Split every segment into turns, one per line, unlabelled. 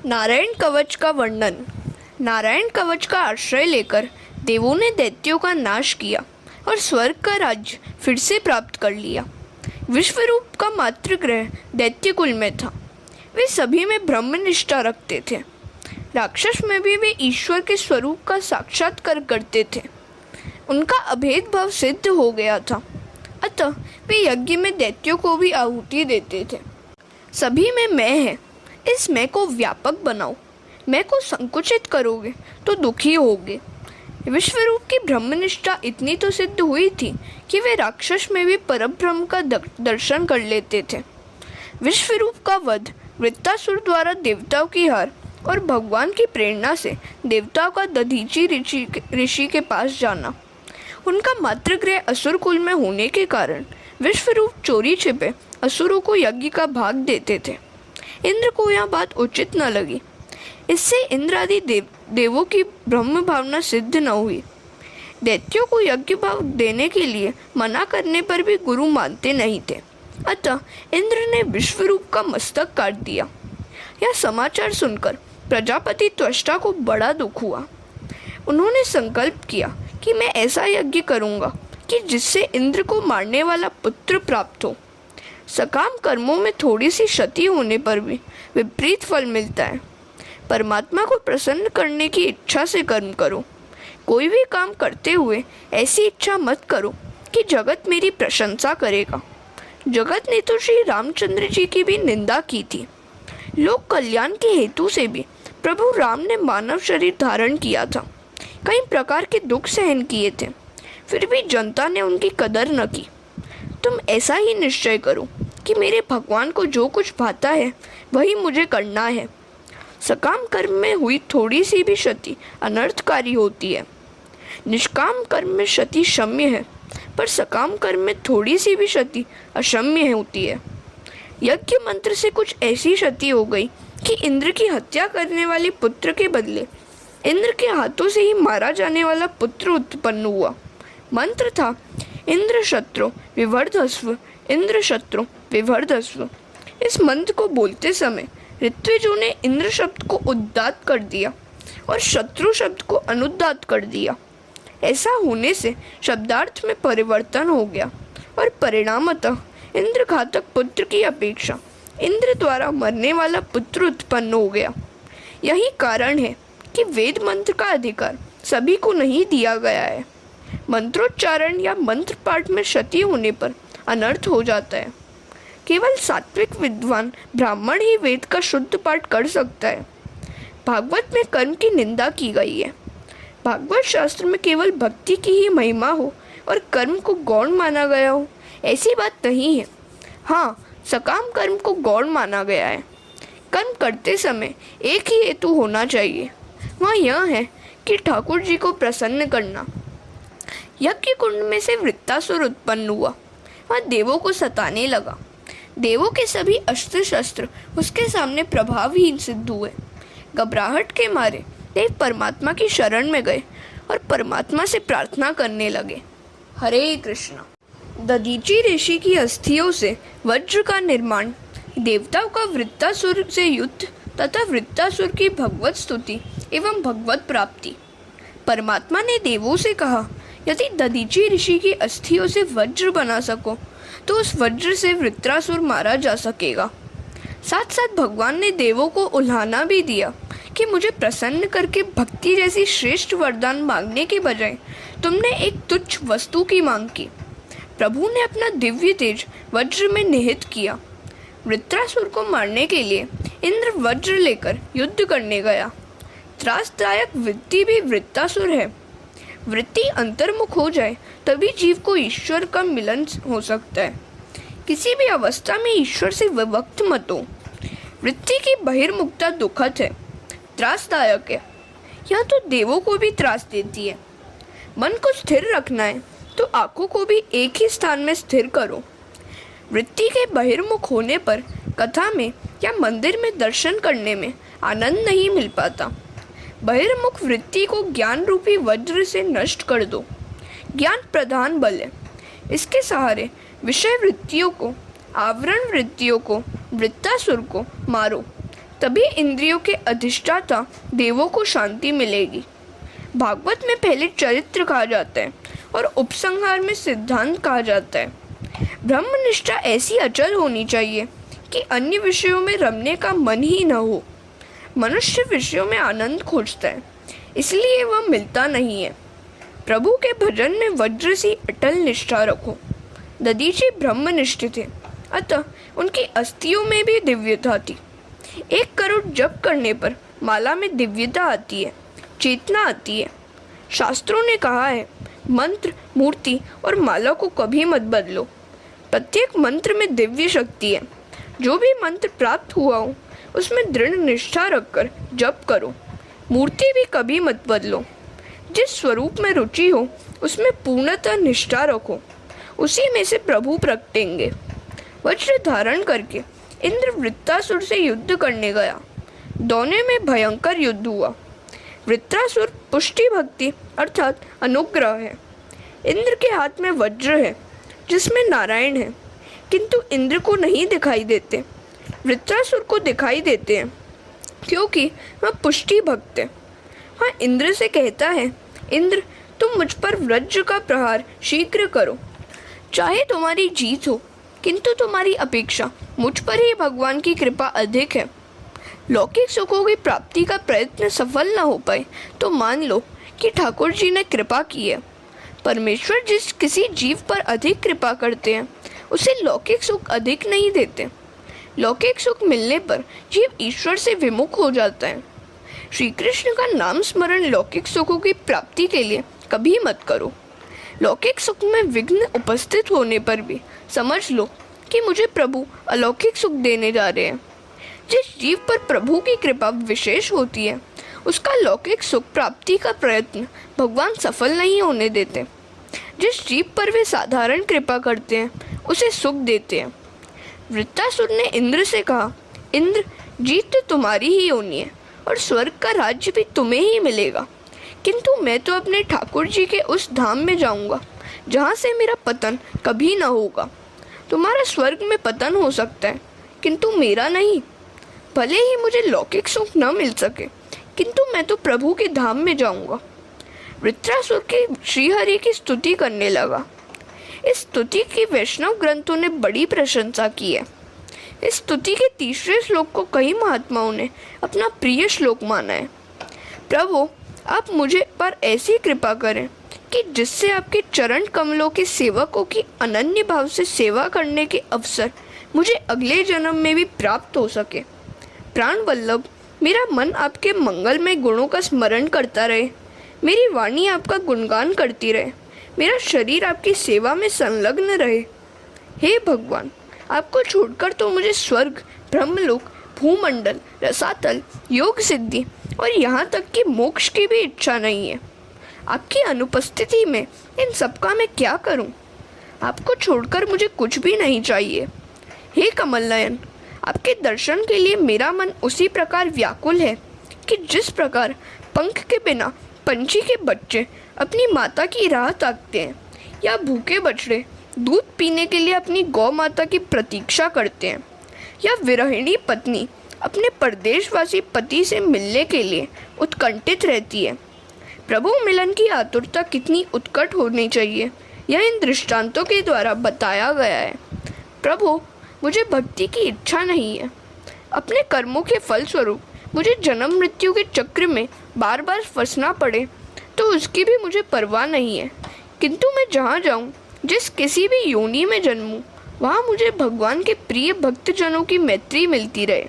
नारायण कवच का वर्णन। नारायण कवच का आश्रय लेकर देवों ने दैत्यों का नाश किया और स्वर्ग का राज्य फिर से प्राप्त कर लिया। विश्वरूप का मातृगृह दैत्य कुल में था। वे सभी में ब्रह्मनिष्ठा रखते थे। राक्षस में भी वे ईश्वर के स्वरूप का साक्षात्कार करते थे। उनका अभेद भाव सिद्ध हो गया था, अतः वे यज्ञ में दैत्यों को भी आहुति देते थे। सभी में मैं है, इस मैं को व्यापक बनाओ। मैं को संकुचित करोगे तो दुखी होगे। विश्वरूप की ब्रह्मनिष्ठा इतनी तो सिद्ध हुई थी कि वे राक्षस में भी परब्रह्म का दर्शन कर लेते थे। विश्वरूप का वध वृत्तासुर द्वारा देवताओं की हार और भगवान की प्रेरणा से देवताओं का दधीची ऋषि के पास जाना। उनका मातृगृह असुर कुल में होने के कारण विश्वरूप चोरी छिपे असुरों को यज्ञ का भाग देते थे। इंद्र को यह बात उचित न लगी। इससे इंद्र आदि देवों की ब्रह्म भावना सिद्ध न हुई। दैत्यों को यज्ञ भाव देने के लिए मना करने पर भी गुरु मानते नहीं थे, अतः इंद्र ने विश्वरूप का मस्तक काट दिया। यह समाचार सुनकर प्रजापति त्वष्टा को बड़ा दुख हुआ। उन्होंने संकल्प किया कि मैं ऐसा यज्ञ करूंगा कि जिससे इंद्र को मारने वाला पुत्र प्राप्त हो। सकाम कर्मों में थोड़ी सी क्षति होने पर भी विपरीत फल मिलता है। परमात्मा को प्रसन्न करने की इच्छा से कर्म करो। कोई भी काम करते हुए ऐसी इच्छा मत करो कि जगत मेरी प्रशंसा करेगा। जगत ने तो श्री रामचंद्र जी की भी निंदा की थी। लोक कल्याण के हेतु से भी प्रभु राम ने मानव शरीर धारण किया था, कई प्रकार के दुख सहन किए थे, फिर भी जनता ने उनकी कदर न की। तुम ऐसा ही निश्चय करो कि मेरे भगवान को जो कुछ भाता है वही मुझे करना है। सकाम कर्म में हुई थोड़ी सी भी क्षति अनर्थकारी होती है। निष्काम कर्म में क्षति क्षम्य है, पर सकाम कर्म में थोड़ी सी भी क्षति अक्षम्य होती है। यज्ञ मंत्र से कुछ ऐसी क्षति हो गई कि इंद्र की हत्या करने वाले पुत्र के बदले इंद्र के हाथों से ही मारा जाने वाला पुत्र उत्पन्न हुआ। मंत्र था इंद्र शत्रु विवर्धस्व, इंद्र शत्रु विवर्धस्व। इस मंत्र को बोलते समय ऋत्विजों ने इंद्र शब्द को उदात्त कर दिया और शत्रु शब्द को अनुदात्त कर दिया। ऐसा होने से शब्दार्थ में परिवर्तन हो गया और परिणामतः इंद्र घातक पुत्र की अपेक्षा इंद्र द्वारा मरने वाला पुत्र उत्पन्न हो गया। यही कारण है कि वेद मंत्र का अधिकार सभी को नहीं दिया गया है। मंत्रोच्चारण या मंत्र पाठ में क्षति होने पर अनर्थ हो जाता है। केवल सात्विक विद्वान ब्राह्मण ही वेद का शुद्ध पाठ कर सकता है। भागवत में कर्म की निंदा की गई है। भागवत शास्त्र में केवल भक्ति की ही महिमा हो और कर्म को गौण माना गया हो, ऐसी बात नहीं है। हाँ, सकाम कर्म को गौण माना गया है। कर्म करते समय एक ही हेतु होना चाहिए, वह यह है कि ठाकुर जी को प्रसन्न करना। यज्ञ कुंड में से वृत्तासुर उत्पन्न हुआ। वह देवों को सताने लगा। देवों के सभी अस्त्र शस्त्र उसके सामने प्रभावहीन सिद्ध हुए। घबराहट के मारे देव परमात्मा की शरण में गए और परमात्मा से प्रार्थना करने लगे। हरे कृष्ण। दधीची ऋषि की अस्थियों से वज्र का निर्माण, देवताओं का वृत्तासुर से युद्ध तथा वृत्तासुर की भगवत स्तुति एवं भगवत प्राप्ति। परमात्मा ने देवों से कहा, यदि दधीची ऋषि की अस्थियों से वज्र बना सको तो उस वज्र से वृत्रासुर मारा जा सकेगा। साथ साथ भगवान ने देवों को उल्हाना भी दिया कि मुझे प्रसन्न करके भक्ति जैसी श्रेष्ठ वरदान मांगने के बजाय तुमने एक तुच्छ वस्तु की मांग की। प्रभु ने अपना दिव्य तेज वज्र में निहित किया। वृत्रासुर को मारने के लिए इंद्र वज्र लेकर युद्ध करने गया। त्रासदायक वृत्ति भी वृत्तासुर है। वृत्ति अंतर्मुख हो जाए तभी जीव को ईश्वर का मिलन हो सकता है। किसी भी अवस्था में ईश्वर से विभक्त मत हो। वृत्ति की बहिर्मुखता दुखद है, त्रासदायक है। यह तो देवों को भी त्रास देती है। मन को स्थिर रखना है तो आंखों को भी एक ही स्थान में स्थिर करो। वृत्ति के बहिर्मुख होने पर कथा में या मंदिर में दर्शन करने में आनंद नहीं मिल पाता। बहिर्मुख वृत्ति को ज्ञान रूपी वज्र से नष्ट कर दो। ज्ञान प्रधान बल है। इसके सहारे विषय वृत्तियों को, आवरण वृत्तियों को, वृत्तासुर को मारो। तभी इंद्रियों के अधिष्ठाता देवों को शांति मिलेगी। भागवत में पहले चरित्र कहा जाता है और उपसंहार में सिद्धांत कहा जाता है। ब्रह्मनिष्ठा ऐसी अचल होनी चाहिए कि अन्य विषयों में रमने का मन ही न हो। मनुष्य विषयों में आनंद खोजता है, इसलिए वह मिलता नहीं है। प्रभु के भजन में वज्र सी अटल निष्ठा रखो। दधीची ब्रह्मनिष्ठ थे, अतः उनकी अस्थियों में भी दिव्यता थी। 1 करोड़ जप करने पर माला में दिव्यता आती है, चेतना आती है। शास्त्रों ने कहा है, मंत्र, मूर्ति और माला को कभी मत बदलो। प्रत्येक मंत्र में दिव्य शक्ति है। जो भी मंत्र प्राप्त हुआ हो उसमें दृढ़ निष्ठा रखकर जप करो। मूर्ति भी कभी मत बदलो। जिस स्वरूप में रुचि हो उसमें पूर्णतः निष्ठा रखो, उसी में से प्रभु प्रगटेंगे। वज्र धारण करके इंद्र वृत्रासुर से युद्ध करने गया। दोनों में भयंकर युद्ध हुआ। वृत्रासुर पुष्टि भक्ति अर्थात अनुग्रह है। इंद्र के हाथ में वज्र है जिसमें नारायण है, किंतु इंद्र को नहीं दिखाई देते। वृत्रासुर को दिखाई देते हैं क्योंकि वह पुष्टि भक्त है। वह इंद्र से कहता है, इंद्र तुम मुझ पर वज्र का प्रहार शीघ्र करो। चाहे तुम्हारी जीत हो, किंतु तुम्हारी अपेक्षा मुझ पर ही भगवान की कृपा अधिक है। लौकिक सुखों की प्राप्ति का प्रयत्न सफल न हो पाए तो मान लो कि ठाकुर जी ने कृपा की है। परमेश्वर जिस किसी जीव पर अधिक कृपा करते हैं उसे लौकिक सुख अधिक नहीं देते। लौकिक सुख मिलने पर जीव ईश्वर से विमुख हो जाता है। श्री कृष्ण का नाम स्मरण लौकिक सुखों की प्राप्ति के लिए कभी मत करो। लौकिक सुख में विघ्न उपस्थित होने पर भी समझ लो कि मुझे प्रभु अलौकिक सुख देने जा रहे हैं। जिस जीव पर प्रभु की कृपा विशेष होती है उसका लौकिक सुख प्राप्ति का प्रयत्न भगवान सफल नहीं होने देते। जिस जीव पर वे साधारण कृपा करते हैं उसे सुख देते हैं। वृत्रासुर ने इंद्र से कहा, इंद्र जीत तो तुम्हारी ही होनी है और स्वर्ग का राज्य भी तुम्हें ही मिलेगा, किंतु मैं तो अपने ठाकुर जी के उस धाम में जाऊंगा जहाँ से मेरा पतन कभी ना होगा। तुम्हारा स्वर्ग में पतन हो सकता है किंतु मेरा नहीं। भले ही मुझे लौकिक सुख न मिल सके, किंतु मैं तो प्रभु के धाम में जाऊंगा। वृत्रासुर के श्रीहरि की स्तुति करने लगा। इस स्तुति की वैष्णव ग्रंथों ने बड़ी प्रशंसा की है। इस स्तुति के तीसरे श्लोक को कई महात्माओं ने अपना प्रिय श्लोक माना है। प्रभु आप मुझे पर ऐसी कृपा करें कि जिससे आपके चरण कमलों के सेवकों की अनन्य भाव से सेवा करने के अवसर मुझे अगले जन्म में भी प्राप्त हो सके। प्राण वल्लभ, मेरा मन आपके मंगलमय गुणों का स्मरण करता रहे, मेरी वाणी आपका गुणगान करती रहे, मेरा शरीर आपकी सेवा में संलग्न रहे। हे भगवान, आपको छोड़कर तो मुझे स्वर्ग, ब्रह्मलोक, भूमंडल, रसातल, योग सिद्धि और यहाँ तक कि मोक्ष की भी इच्छा नहीं है। आपकी अनुपस्थिति में इन सबका मैं क्या करूं? आपको छोड़कर मुझे कुछ भी नहीं चाहिए। हे कमल नयन, आपके दर्शन के लिए मेरा मन उसी प्रकार व्याकुल है कि जिस प्रकार पंख के बिना पंछी के बच्चे अपनी माता की राह ताकते हैं या भूखे बछड़े दूध पीने के लिए अपनी गौ माता की प्रतीक्षा करते हैं या विरहिणी पत्नी अपने परदेशवासी पति से मिलने के लिए उत्कंठित रहती है। प्रभु मिलन की आतुरता कितनी उत्कट होनी चाहिए, यह इन दृष्टांतों के द्वारा बताया गया है। प्रभु, मुझे भक्ति की इच्छा नहीं है। अपने कर्मों के फलस्वरूप मुझे जन्म मृत्यु के चक्र में बार बार फंसना पड़े तो उसकी भी मुझे परवाह नहीं है, किंतु मैं जहाँ जाऊँ, जिस किसी भी योनि में जन्मूँ, वहाँ मुझे भगवान के प्रिय भक्तजनों की मैत्री मिलती रहे।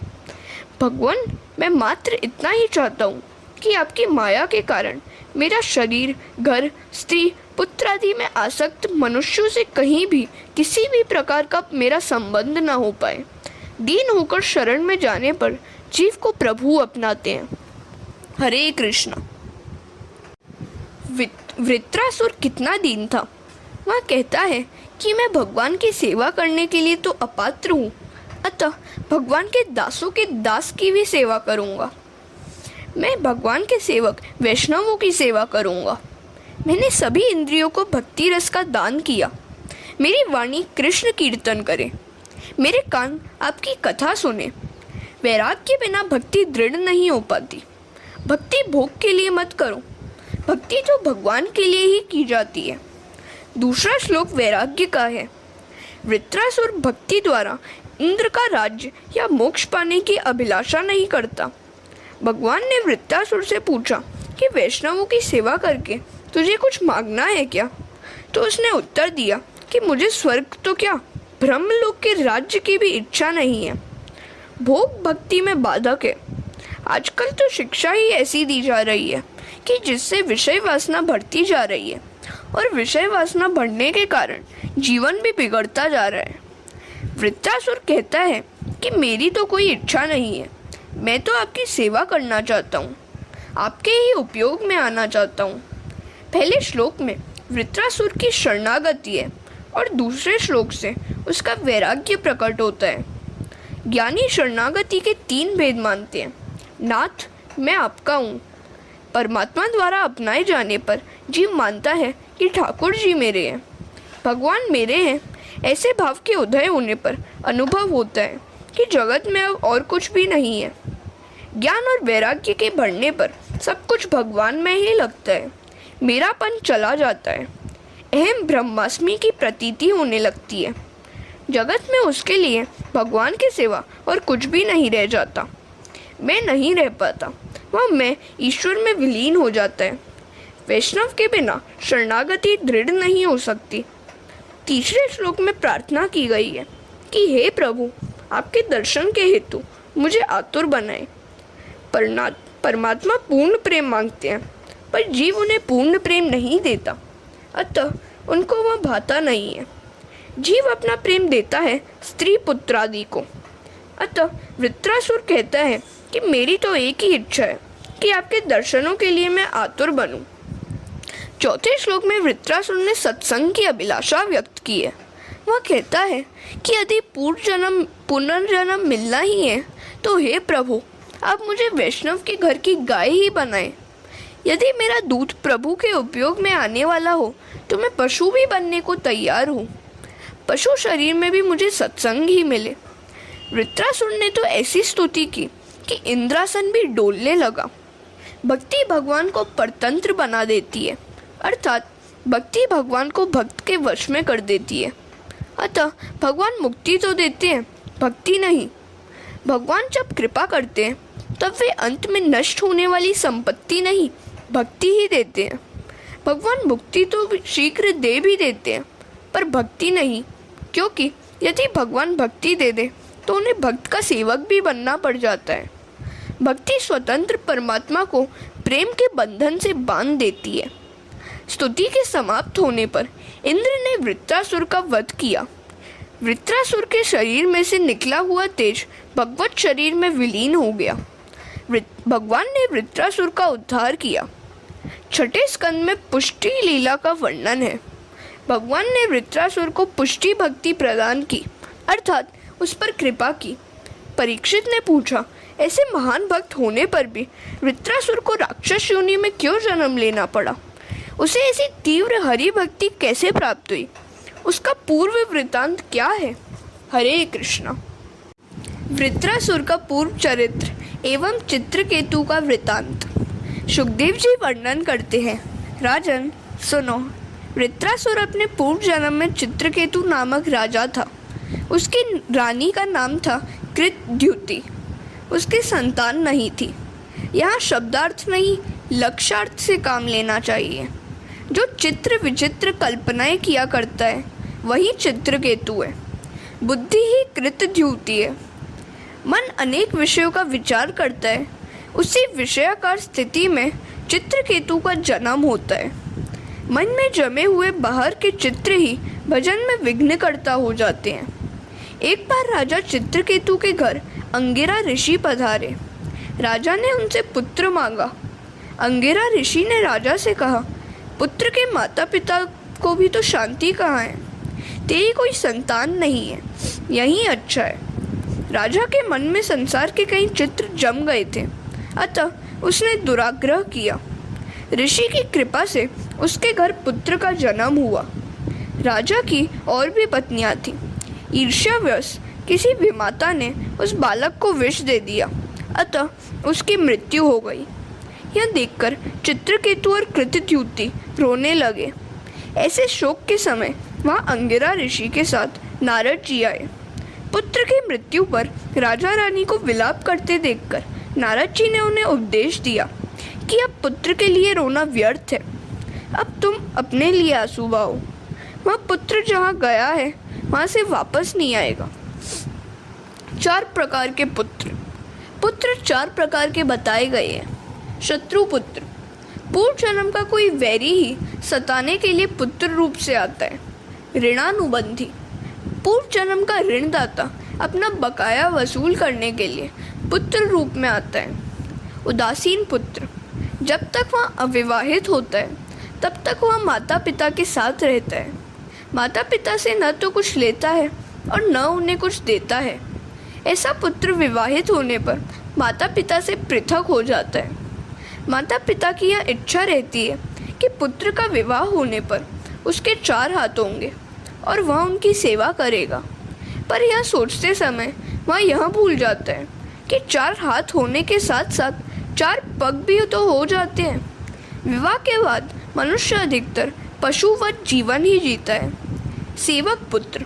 भगवान, मैं मात्र इतना ही चाहता हूँ कि आपकी माया के कारण मेरा शरीर, घर, स्त्री, पुत्र आदि में आसक्त मनुष्यों से कहीं भी किसी भी प्रकार का मेरा संबंध न हो पाए। दीन होकर शरण में जाने पर जीव को प्रभु अपनाते हैं। हरे कृष्णा। वृत्रासुर कितना दीन था। वह कहता है कि मैं भगवान की सेवा करने के लिए तो अपात्र हूँ, अतः भगवान के दासों के दास की भी सेवा करूँगा। मैं भगवान के सेवक वैष्णवों की सेवा करूँगा। मैंने सभी इंद्रियों को भक्ति रस का दान किया। मेरी वाणी कृष्ण कीर्तन करे, मेरे कान आपकी कथा सुने। वैराग के बिना भक्ति दृढ़ नहीं हो पाती। भक्ति भोग के लिए मत करो, भक्ति तो भगवान के लिए ही की जाती है। दूसरा श्लोक वैराग्य का है। वृत्रासुर भक्ति द्वारा इंद्र का राज्य या मोक्ष पाने की अभिलाषा नहीं करता। भगवान ने वृत्रासुर से पूछा कि वैष्णवों की सेवा करके तुझे कुछ मांगना है क्या? तो उसने उत्तर दिया कि मुझे स्वर्ग तो क्या, ब्रह्मलोक के राज्य की भी इच्छा नहीं है। भोग भक्ति में बाधक है। आजकल तो शिक्षा ही ऐसी दी जा रही है कि जिससे विषय वासना बढ़ती जा रही है और विषय वासना बढ़ने के कारण जीवन भी बिगड़ता जा रहा है। वृत्रासुर कहता है कि मेरी तो कोई इच्छा नहीं है, मैं तो आपकी सेवा करना चाहता हूँ, आपके ही उपयोग में आना चाहता हूँ। पहले श्लोक में वृत्रासुर की शरणागति है और दूसरे श्लोक से उसका वैराग्य प्रकट होता है। ज्ञानी शरणागति के 3 भेद मानते हैं। नाथ, मैं आपका हूँ। परमात्मा द्वारा अपनाए जाने पर जीव मानता है कि ठाकुर जी मेरे हैं, भगवान मेरे हैं। ऐसे भाव के उदय होने पर अनुभव होता है कि जगत में अब और कुछ भी नहीं है। ज्ञान और वैराग्य के बढ़ने पर सब कुछ भगवान में ही लगता है। मेरापन चला जाता है, अहम ब्रह्मास्मि की प्रतीति होने लगती है। जगत में उसके लिए भगवान के सिवा और कुछ भी नहीं रह जाता। मैं नहीं रह पाता, वह मैं ईश्वर में विलीन हो जाता है। वैष्णव के बिना शरणागति दृढ़ नहीं हो सकती। तीसरे श्लोक में प्रार्थना की गई है कि हे प्रभु, आपके दर्शन के हेतु मुझे आतुर बनाए। परमात्मा पूर्ण प्रेम मांगते हैं, पर जीव उन्हें पूर्ण प्रेम नहीं देता, अतः उनको वह भाता नहीं है। जीव अपना प्रेम देता है स्त्री पुत्र आदि को। अतः वृत्रासुर कहता है कि मेरी तो एक ही इच्छा है कि आपके दर्शनों के लिए मैं आतुर बनूं। चौथे श्लोक में वृत्रासुर ने सत्संग की अभिलाषा व्यक्त की है। वह कहता है कि यदि पुनर्जन्म मिलना ही है तो हे प्रभु, आप मुझे वैष्णव के घर की गाय ही बनाएं। यदि मेरा दूध प्रभु के उपयोग में आने वाला हो तो मैं पशु भी बनने को तैयार हूँ। पशु शरीर में भी मुझे सत्संग ही मिले। वृत्रासुर ने तो ऐसी स्तुति की कि इंद्रासन भी डोलने लगा। भक्ति भगवान को परतंत्र बना देती है, अर्थात भक्ति भगवान को भक्त के वश में कर देती है। अतः भगवान मुक्ति तो देते हैं, भक्ति नहीं। भगवान जब कृपा करते हैं तब वे अंत में नष्ट होने वाली संपत्ति नहीं, भक्ति ही देते हैं। भगवान मुक्ति तो शीघ्र दे भी देते हैं, पर भक्ति नहीं, क्योंकि यदि भगवान भक्ति दे दे तो उन्हें भक्त का सेवक भी बनना पड़ जाता है। भक्ति स्वतंत्र परमात्मा को प्रेम के बंधन से बांध देती है। स्तुति के समाप्त होने पर इंद्र ने वृत्रासुर का वध किया। वृत्रासुर के शरीर में से निकला हुआ तेज भगवत शरीर में विलीन हो गया। भगवान ने वृत्रासुर का उद्धार किया। छठे स्कंद में पुष्टि लीला का वर्णन है। भगवान ने वृत्रासुर को पुष्टि भक्ति प्रदान की, अर्थात उस पर कृपा की। परीक्षित ने पूछा, ऐसे महान भक्त होने पर भी वृत्रासुर को राक्षस योनि में क्यों जन्म लेना पड़ा? उसे ऐसी तीव्र हरि भक्ति कैसे प्राप्त हुई? उसका पूर्व वृत्तांत क्या है? हरे कृष्णा। वृत्रासुर का पूर्व चरित्र एवं चित्रकेतु का वृत्तांत सुखदेव जी वर्णन करते हैं। राजन सुनो, वृत्रासुर अपने पूर्व जन्म में चित्रकेतु नामक राजा था। उसकी रानी का नाम था कृतद्युति। उसकी संतान नहीं थी। यहाँ शब्दार्थ नहीं, लक्ष्यार्थ से काम लेना चाहिए। जो चित्र विचित्र कल्पनाएं किया करता है वही चित्रकेतु है। बुद्धि ही कृतद्युति है। मन अनेक विषयों का विचार करता है। उसी विषयाकार स्थिति में चित्रकेतु का जन्म होता है। मन में जमे हुए बाहर के चित्र ही भजन में विघ्नकर्ता हो जाते हैं। एक बार राजा चित्रकेतु के घर अंगिरा ऋषि पधारे। राजा ने उनसे पुत्र मांगा। अंगिरा ऋषि ने राजा से कहा, पुत्र के माता पिता को भी तो शांति कहाँ है? तेरी कोई संतान नहीं है, यही अच्छा है। राजा के मन में संसार के कई चित्र जम गए थे, अतः उसने दुराग्रह किया। ऋषि की कृपा से उसके घर पुत्र का जन्म हुआ। राजा की और भी पत्नियां थीं। ईर्ष्यावश किसी विमाता ने उस बालक को विष दे दिया, अतः उसकी मृत्यु हो गई। यह देखकर चित्रकेतु और कृतद्युति रोने लगे। ऐसे शोक के समय वहाँ अंगिरा ऋषि के साथ नारद जी आए। पुत्र की मृत्यु पर राजा रानी को विलाप करते देखकर नारद जी ने उन्हें उपदेश दिया कि अब पुत्र के लिए रोना व्यर्थ है, अब तुम अपने लिए आंसू बहाओ। वह पुत्र जहाँ गया है वहाँ से वापस नहीं आएगा। 4 प्रकार के पुत्र 4 प्रकार के बताए गए हैं। शत्रु पुत्र, पूर्व जन्म का कोई वैरी ही सताने के लिए पुत्र रूप से आता है। ऋणानुबंधी, पूर्व जन्म का ऋणदाता अपना बकाया वसूल करने के लिए पुत्र रूप में आता है। उदासीन पुत्र, जब तक वह अविवाहित होता है तब तक वह माता पिता के साथ रहता है। माता पिता से न तो कुछ लेता है और न उन्हें कुछ देता है। ऐसा पुत्र विवाहित होने पर माता पिता से पृथक हो जाता है। माता पिता की यह इच्छा रहती है कि पुत्र का विवाह होने पर उसके 4 हाथ होंगे और वह उनकी सेवा करेगा, पर यह सोचते समय वह यह भूल जाता है कि 4 हाथ होने के साथ साथ 4 पग भी तो हो जाते हैं। विवाह के बाद मनुष्य अधिकतर पशुवत जीवन ही जीता है। सेवक पुत्र,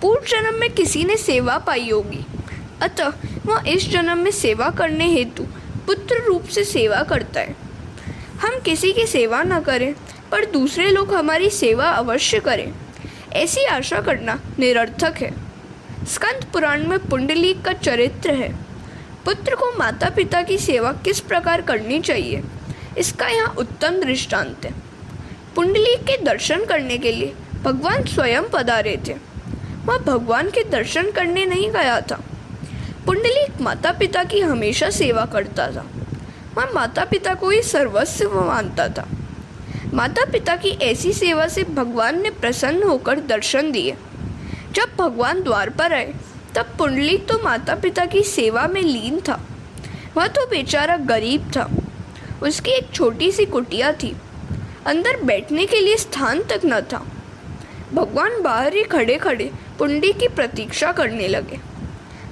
पूर्व जन्म में किसी ने सेवा पाई होगी, अतः वह इस जन्म में सेवा करने हेतु पुत्र रूप से सेवा करता है। हम किसी की सेवा न करें पर दूसरे लोग हमारी सेवा अवश्य करें, ऐसी आशा करना निरर्थक है। स्कंद पुराण में पुंडलीक का चरित्र है। पुत्र को माता पिता की सेवा किस प्रकार करनी चाहिए, इसका यहाँ उत्तम दृष्टांत है। पुंडलीक के दर्शन करने के लिए भगवान स्वयं पधारे थे। वह भगवान के दर्शन करने नहीं गया था। पुंडलीक माता पिता की हमेशा सेवा करता था। वह माता पिता को ही सर्वस्व मानता था। माता पिता की ऐसी सेवा से भगवान ने प्रसन्न होकर दर्शन दिए। जब भगवान द्वार पर आए तब पुंडलीक तो माता पिता की सेवा में लीन था। वह तो बेचारा गरीब था। उसकी एक छोटी सी कुटिया थी, अंदर बैठने के लिए स्थान तक न था। भगवान बाहर ही खड़े खड़े पुंडलीक की प्रतीक्षा करने लगे।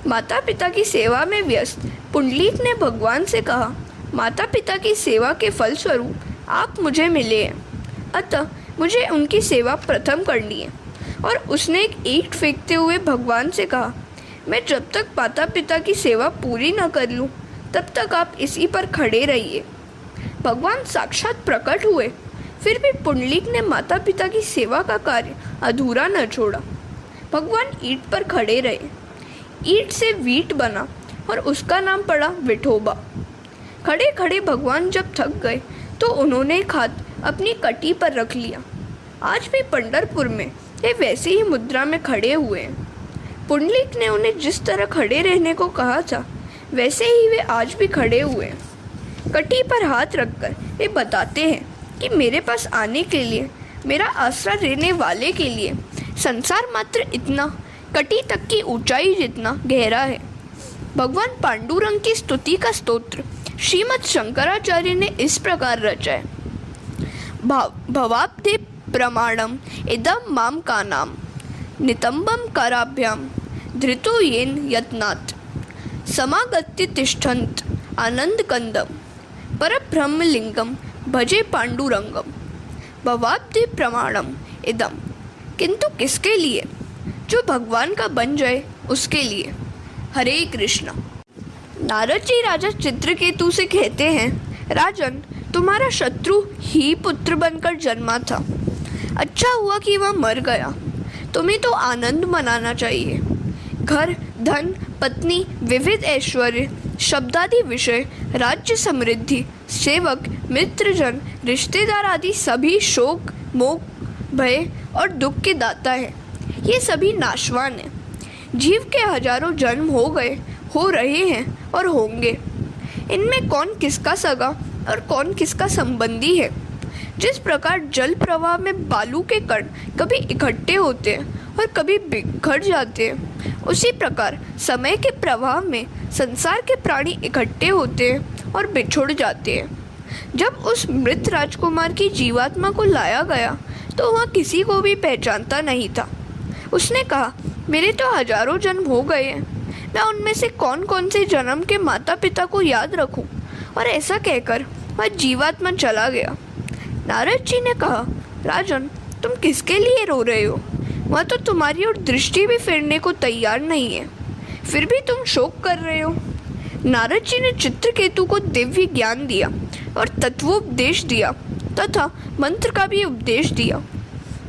माता पिता की सेवा में व्यस्त पुंडलीक ने भगवान से कहा, माता पिता की सेवा के फलस्वरूप आप मुझे मिले हैं, अतः मुझे उनकी सेवा प्रथम करनी है। और उसने एक ईंट फेंकते हुए भगवान से कहा, मैं जब तक माता पिता की सेवा पूरी न कर लूँ तब तक आप इसी पर खड़े रहिए। भगवान साक्षात प्रकट हुए, फिर भी पुंडलीक ने माता पिता की सेवा का कार्य अधूरा न छोड़ा। भगवान ईंट पर खड़े रहे। ईंट से वीट बना और उसका नाम पड़ा विठोबा। खड़े खड़े भगवान जब थक गए तो उन्होंने एक हाथ अपनी कटी पर रख लिया। आज भी पंढरपुर में ये वैसे ही मुद्रा में खड़े हुए हैं। पुंडलीक ने उन्हें जिस तरह खड़े रहने को कहा था वैसे ही वे आज भी खड़े हुए हैं। कटी पर हाथ रखकर वे बताते हैं कि मेरे पास आने के लिए, मेरा आसरा लेने वाले के लिए संसार मात्र इतना, कटी तक की ऊंचाई जितना गहरा है। भगवान पांडुरंग की स्तुति का स्तोत्र श्रीमद् शंकराचार्य ने इस प्रकार रचा है। भवाब्धे प्रमाणम इदम माम कानाम नितंबम कराभ्याम धृतो येन यत्नात् समागत्य तिष्ठन्त आनंद कंदम परब्रह्मलिंगम भजे पांडुरंगम। भवाब्धे प्रमाणम इदम, किंतु किसके लिए? जो भगवान का बन जाए उसके लिए। हरे कृष्ण। नारद जी राजा चित्रकेतु से कहते हैं, राजन, तुम्हारा शत्रु ही पुत्र बनकर जन्मा था। अच्छा हुआ कि वह मर गया। तुम्हें तो आनंद मनाना चाहिए। घर, धन, पत्नी, विविध ऐश्वर्य, शब्दादि विषय, राज्य, समृद्धि, सेवक, मित्रजन, रिश्तेदार आदि सभी शोक, मोह, भय और दुख के दाता है। ये सभी नाशवान हैं। जीव के हजारों जन्म हो गए, हो रहे हैं और होंगे। इनमें कौन किसका सगा और कौन किसका संबंधी है। जिस प्रकार जल प्रवाह में बालू के कण कभी इकट्ठे होते हैं और कभी बिखर जाते हैं, उसी प्रकार समय के प्रवाह में संसार के प्राणी इकट्ठे होते हैं और बिछुड़ जाते हैं। जब उस मृत राजकुमार की जीवात्मा को लाया गया तो वह किसी को भी पहचानता नहीं था। उसने कहा, मेरे तो हजारों जन्म हो गए हैं, मैं उनमें से कौन कौन से जन्म के माता पिता को याद रखूं। और ऐसा कहकर वह जीवात्मा चला गया। नारद जी ने कहा, राजन, तुम किसके लिए रो रहे हो? वह तो तुम्हारी ओर दृष्टि भी फेरने को तैयार नहीं है, फिर भी तुम शोक कर रहे हो। नारद जी ने चित्रकेतु को दिव्य ज्ञान दिया और तत्वोपदेश दिया तथा मंत्र का भी उपदेश दिया।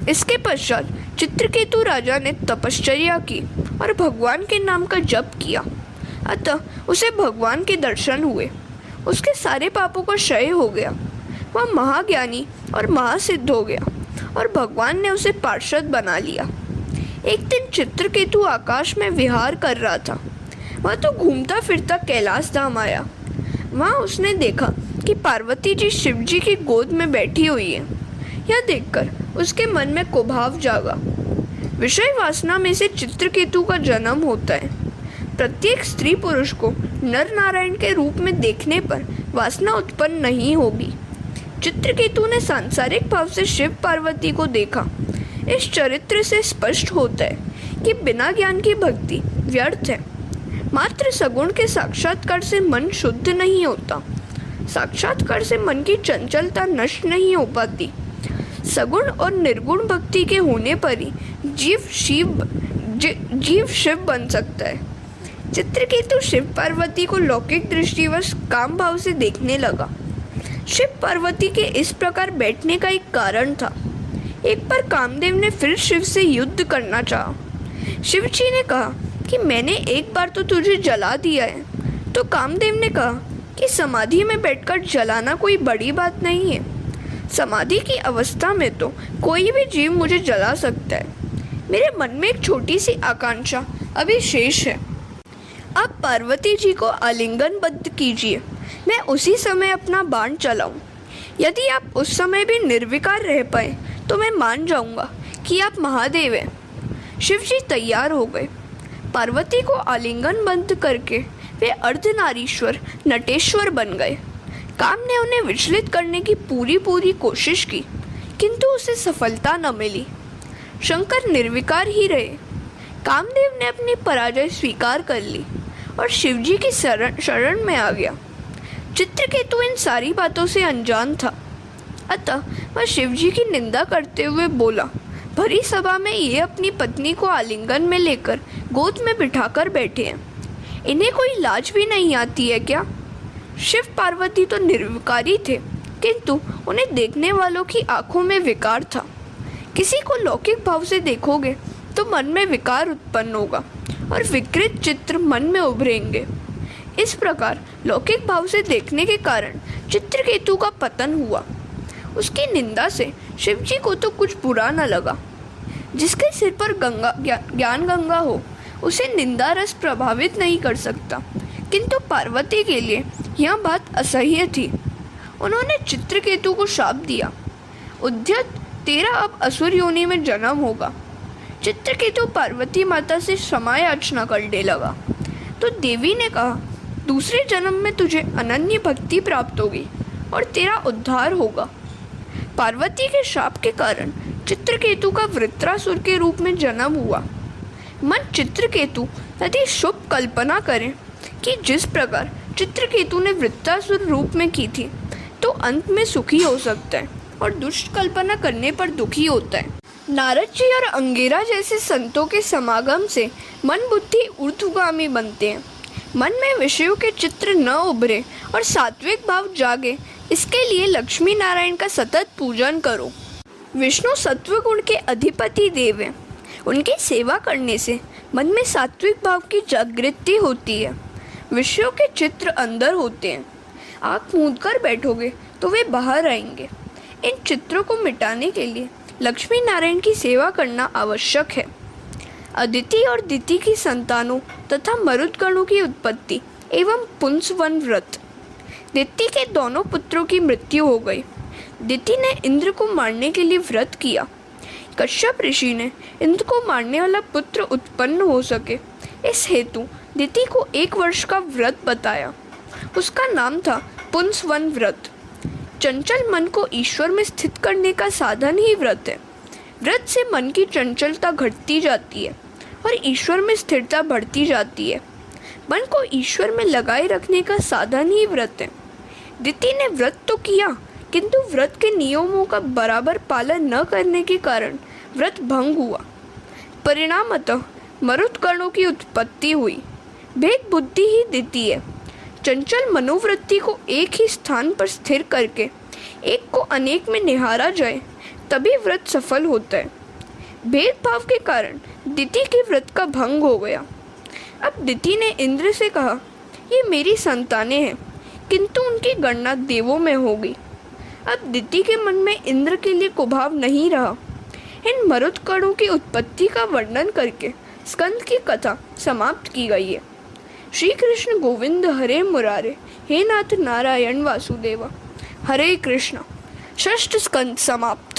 इसके पश्चात चित्रकेतु राजा ने तपश्चर्या की और भगवान के नाम का जप किया, अतः उसे भगवान के दर्शन हुए। उसके सारे पापों का क्षय हो गया, वह महाज्ञानी और महासिद्ध हो गया और भगवान ने उसे पार्षद बना लिया। एक दिन चित्रकेतु आकाश में विहार कर रहा था। वह तो घूमता फिरता कैलाश धाम आया। वहाँ उसने देखा कि पार्वती जी शिव जी की गोद में बैठी हुई है। यह देखकर उसके मन में कुभाव जागा। विषय वासना में से चित्रकेतु का जन्म होता है। प्रत्येक स्त्री पुरुष को नर नारायण के रूप में देखने पर वासना उत्पन्न नहीं होगी। चित्रकेतु ने सांसारिक भाव से शिव पार्वती को देखा। इस चरित्र से स्पष्ट होता है कि बिना ज्ञान की भक्ति व्यर्थ है। मात्र सगुण के साक्षात्कार से मन शुद्ध नहीं होता। साक्षात्कार से मन की चंचलता नष्ट नहीं हो पाती। सगुण और निर्गुण भक्ति के होने पर ही जीव शिव बन सकता है। चित्रकेतु शिव पार्वती को लौकिक दृष्टिवश काम भाव से देखने लगा। शिव पार्वती के इस प्रकार बैठने का एक कारण था। एक बार कामदेव ने फिर शिव से युद्ध करना चाहा। शिव जी ने कहा कि मैंने एक बार तो तुझे जला दिया है। तो कामदेव ने कहा कि समाधि में बैठकर जलाना कोई बड़ी बात नहीं है। समाधि की अवस्था में तो कोई भी जीव मुझे जला सकता है। मेरे मन में एक छोटी सी आकांक्षा अभी शेष है। आप पार्वती जी को आलिंगनबद्ध कीजिए, मैं उसी समय अपना बाण चलाऊं। यदि आप उस समय भी निर्विकार रह पाए तो मैं मान जाऊंगा कि आप महादेव हैं। शिव जी तैयार हो गए। पार्वती को आलिंगनबद्ध करके वे अर्धनारीश्वर नटेश्वर बन गए। काम ने उन्हें विचलित करने की पूरी कोशिश की, किंतु उसे सफलता न मिली। शंकर निर्विकार ही रहे। कामदेव ने अपनी पराजय स्वीकार कर ली और शिवजी की शरण में आ गया। चित्रकेतु इन सारी बातों से अनजान था, अतः वह शिवजी की निंदा करते हुए बोला, भरी सभा में ये अपनी पत्नी को आलिंगन में लेकर गोद में बिठाकर बैठे हैं, इन्हें कोई लाज भी नहीं आती है क्या? शिव पार्वती तो निर्विकारी थे, किंतु उन्हें देखने वालों की आंखों में विकार था। किसी को लौकिक भाव से देखोगे तो मन में विकार उत्पन्न होगा और विकृत चित्र मन में उभरेंगे। इस प्रकार लौकिक भाव से देखने के कारण चित्रकेतु का पतन हुआ। उसकी निंदा से शिवजी को तो कुछ बुरा न लगा। जिसके सिर पर ज्ञान गंगा हो उसे निंदा रस प्रभावित नहीं कर सकता, किंतु पार्वती के लिए यह बात असह्य थी। उन्होंने चित्रकेतु को शाप दिया, उद्यत तेरा अब असुर योनि में जन्म होगा। चित्रकेतु पार्वती माता से क्षमा याचना करने लगा तो देवी ने कहा, दूसरे जन्म में तुझे अनन्य भक्ति प्राप्त होगी और तेरा उद्धार होगा। पार्वती के शाप के कारण चित्रकेतु का वृत्रासुर के रूप में जन्म हुआ। मन चित्रकेतु यदि शुभ कल्पना करें कि जिस प्रकार चित्रकेतु ने वृत्रासुर रूप में की थी, तो अंत में सुखी हो सकता है और दुष्ट कल्पना करने पर दुखी होता है। नारद जी और अंगिरा जैसे संतों के समागम से मन बुद्धि ऊर्ध्वगामी बनते हैं। मन में विषयों के चित्र न उभरे और सात्विक भाव जागे, इसके लिए लक्ष्मी नारायण का सतत पूजन करो। विष्णु सत्व गुण के अधिपति देव हैं। उनकी सेवा करने से मन में सात्विक भाव की जागृति होती है। विषयों के चित्र अंदर होते हैं, आँख मूंद कर बैठोगे तो वे बाहर आएंगे। इन चित्रों को मिटाने के लिए लक्ष्मी नारायण की सेवा करना आवश्यक है। अदिति और दिति की संतानों तथा मरुदगणों की उत्पत्ति एवं पुंसवन व्रत। दिति के दोनों पुत्रों की मृत्यु हो गई। दिति ने इंद्र को मारने के लिए व्रत किया। कश्यप ऋषि ने इंद्र को मारने वाला पुत्र उत्पन्न हो सके, इस हेतु दिति को 1 वर्ष का व्रत बताया। उसका नाम था पुंसवन व्रत। चंचल मन को ईश्वर में स्थित करने का साधन ही व्रत है। व्रत से मन की चंचलता घटती जाती है और ईश्वर में स्थिरता बढ़ती जाती है। मन को ईश्वर में लगाए रखने का साधन ही व्रत है। दिति ने व्रत तो किया, किंतु व्रत के नियमों का बराबर पालन न करने के कारण व्रत भंग हुआ। परिणामतः मरुत्कणों की उत्पत्ति हुई। भेद बुद्धि ही दिति है। चंचल मनोवृत्ति को एक ही स्थान पर स्थिर करके एक को अनेक में निहारा जाए, तभी व्रत सफल होता है। भेदभाव के कारण दिति के व्रत का भंग हो गया। अब दिति ने इंद्र से कहा, ये मेरी संतानें हैं, किंतु उनकी गणना देवों में होगी। अब दिति के मन में इंद्र के लिए कुभाव नहीं रहा। इन मरुत्कणों की उत्पत्ति का वर्णन करके स्कंद की कथा समाप्त की गई है। श्री कृष्ण गोविंद हरे मुरारे, हे नाथ नारायण वासुदेवा, हरे कृष्ण। षष्ठ स्कंद समाप्त।